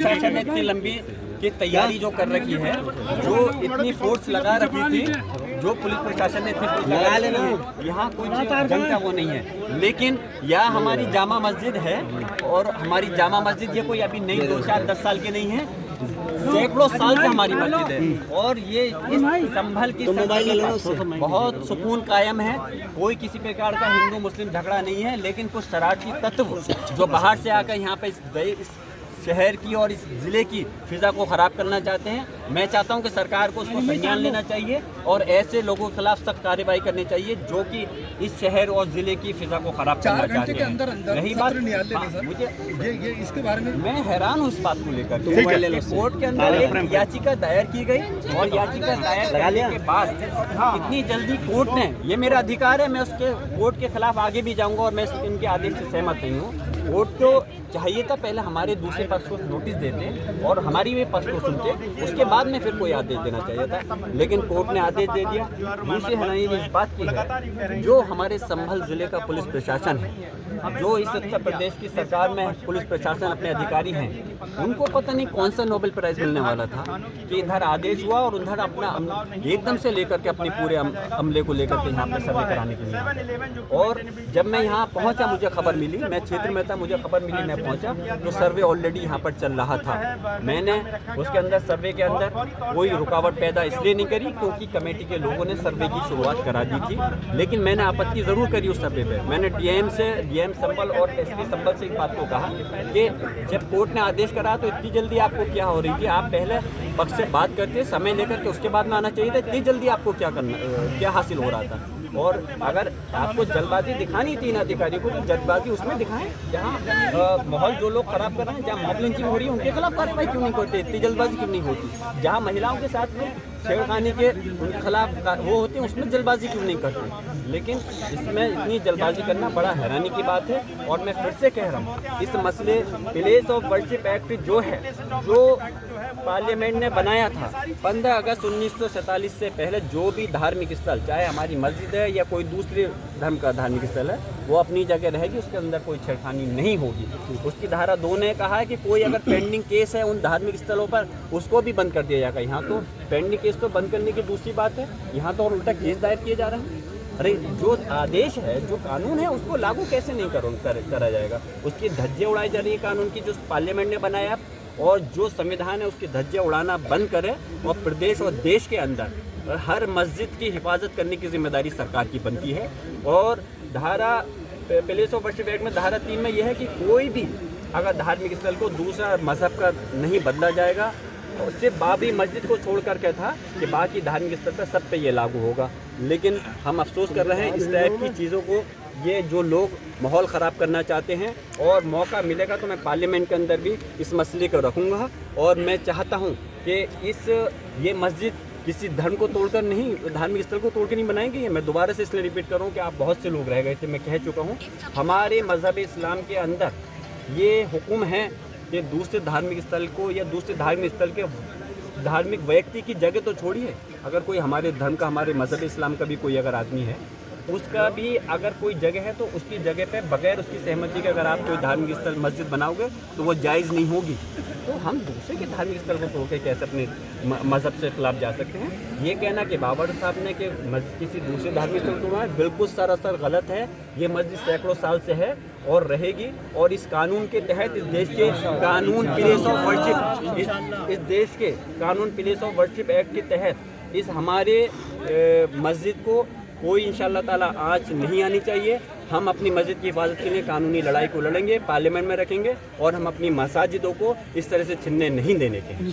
प्रशासन ने इतनी लंबी की तैयारी जो कर रखी है, जो इतनी फोर्स लगा रखी थी, जो पुलिस प्रशासन ने इतनी फोर्स लगा लेना, यहाँ कोई जंग का वो नहीं है। लेकिन यह हमारी जामा मस्जिद है, और हमारी जामा मस्जिद ये कोई अभी नहीं 2-4-10 साल की नहीं है, सैकड़ों साल से हमारी मस्जिद है। और ये इस संभल की बहुत सुकून कायम है। कोई किसी प्रकार का हिंदू मुस्लिम झगड़ा नहीं है, लेकिन कुछ शरारती तत्व जो बाहर से आकर यहाँ पे इस शहर की और इस ज़िले की फिज़ा को ख़राब करना चाहते हैं। मैं चाहता हूं कि सरकार को उसको संज्ञान लेना चाहिए और ऐसे लोगों के खिलाफ सख्त कार्रवाई करनी चाहिए जो कि इस शहर और ज़िले की फिज़ा को ख़राब करना चाहते हैं। रही बात मुझे ये इसके बारे में मैं हैरान हूँ इस बात को लेकर। कोर्ट के अंदर एक याचिका दायर की गई, और याचिका दायर करने के बाद इतनी जल्दी कोर्ट ने, ये मेरा अधिकार है, मैं उसके कोर्ट के खिलाफ आगे भी जाऊँगा, और मैं इनके आदेश से सहमत नहीं हूँ। कोर्ट को चाहिए था पहले हमारे दूसरे पक्ष को नोटिस देते और हमारी भी पक्ष को सुनते, उसके बाद में फिर कोई आदेश देना चाहिए था, लेकिन कोर्ट ने आदेश दे दिया। दूसरी हैरानी इस बात की है, जो हमारे संभल जिले का पुलिस प्रशासन है, जो इस उत्तर प्रदेश की सरकार में पुलिस प्रशासन अपने अधिकारी हैं, उनको पता नहीं कौन सा नोबेल प्राइज़ मिलने वाला था कि इधर आदेश हुआ और उधर अपना एकदम से लेकर के अपने पूरे अमले को लेकर के यहाँ पर सर्वे कराने के लिए। और जब मैं यहाँ पहुँचा, मुझे खबर मिली, मैं क्षेत्र में था, मुझे खबर मिली, मैं पहुँचा तो सर्वे ऑलरेडी यहाँ पर चल रहा था। मैंने उसके अंदर सर्वे के अंदर कोई रुकावट पैदा इसलिए नहीं करी क्योंकि कमेटी के लोगों ने सर्वे की शुरुआत करा दी थी, लेकिन मैंने आपत्ति ज़रूर करी उस सर्वे पे। मैंने डीएम संभल और एसपी संभल से इस बात को कहा कि जब कोर्ट ने आदेश करा तो इतनी जल्दी आपको क्या हो रही थी, आप पहले पक्ष से बात करके समय लेकर के उसके बाद में आना चाहिए था, इतनी जल्दी आपको क्या हासिल हो रहा था। और अगर आपको जल्दबाजी दिखानी थी इन अधिकारियों को, तो जल्दबाजी उसमें दिखाएं जहाँ माहौल जो लोग खराब कर रहे हैं, जहाँ मॉब लिंचिंग हो रही है, उनके खिलाफ कार्रवाई क्यों नहीं करते, इतनी जल्दबाजी क्यों नहीं होती। जहाँ महिलाओं के साथ में छेड़खानी के उनके खिलाफ वो होते हैं, उसमें जल्दबाजी क्यों नहीं करते। लेकिन इसमें इतनी जल्दबाजी करना बड़ा हैरानी की बात है। और मैं फिर से कह रहा हूँ, इस मसले प्लेस ऑफ वर्शिप एक्ट जो है, जो पार्लियामेंट ने बनाया था 15 अगस्त 1947 से पहले, जो भी धार्मिक स्थल, चाहे हमारी मस्जिद है या कोई दूसरे धर्म का धार्मिक स्थल है, वो अपनी जगह रहेगी, उसके अंदर कोई छेड़खानी नहीं होगी। उसकी धारा 2 ने कहा है कि कोई अगर पेंडिंग केस है उन धार्मिक स्थलों पर, उसको भी बंद कर दिया जाएगा। यहाँ तो पेंडिंग केस तो बंद करने की दूसरी बात है, यहाँ तो और उल्टा केस दायर किए जा रहे हैं। अरे जो आदेश है, जो कानून है, उसको लागू कैसे नहीं करा जाएगा। उसकी धज्जियाँ उड़ाई जा रही है कानून की, जो पार्लियामेंट ने बनाया, और जो संविधान है उसकी धज्जियाँ उड़ाना बंद करें, और प्रदेश और देश के अंदर हर मस्जिद की हिफाजत करने की जिम्मेदारी सरकार की बनती है। और धारा प्लेस ऑफ वर्शिप एक्ट में धारा 3 में यह है कि कोई भी अगर धार्मिक स्थल को दूसरा मजहब का नहीं बदला जाएगा, सिर्फ बाबरी मस्जिद को छोड़ करके था कि बाकी धार्मिक स्थल पर सब पे ये लागू होगा। लेकिन हम अफसोस कर रहे हैं इस टाइप की चीज़ों को, ये जो लोग माहौल ख़राब करना चाहते हैं। और मौका मिलेगा तो मैं पार्लियामेंट के अंदर भी इस मसले को रखूँगा, और मैं चाहता हूँ कि ये मस्जिद किसी धर्म को तोड़कर नहीं, धार्मिक स्थल को तोड़कर नहीं बनाएंगे। मैं दोबारा से इसलिए रिपीट कर रहा हूँ कि आप बहुत से लोग रह गए थे, मैं कह चुका हूँ, हमारे मज़हब इस्लाम के अंदर ये हुक्म है कि दूसरे धार्मिक स्थल को या दूसरे धार्मिक स्थल के धार्मिक व्यक्ति की जगह तो छोड़िए, अगर कोई हमारे धर्म का, हमारे मज़हब इस्लाम का भी कोई अगर आदमी है, उसका भी अगर कोई जगह है तो उसकी जगह पे बगैर उसकी सहमति के अगर आप कोई धार्मिक स्थल मस्जिद बनाओगे तो वो जायज़ नहीं होगी। तो हम दूसरे के धार्मिक स्थल को तोड़ के कैसे अपने मज़हब से खिलाफ जा सकते हैं। ये कहना कि बाबर साहब ने कि किसी दूसरे धार्मिक स्थल को तोड़ा है, बिल्कुल सरासर गलत है। ये मस्जिद सैकड़ों साल से है और रहेगी, और इस कानून के तहत, इस देश के कानून प्लेस ऑफ वर्शिप, इस देश के कानून प्लेस ऑफ वर्शिप एक्ट के तहत इस हमारे मस्जिद को कोई इंशाअल्लाह ताला आँच नहीं आनी चाहिए। हम अपनी मस्जिद की हिफाजत के लिए कानूनी लड़ाई को लड़ेंगे, पार्लियामेंट में रखेंगे, और हम अपनी मसाजिदों को इस तरह से छिनने नहीं देने के।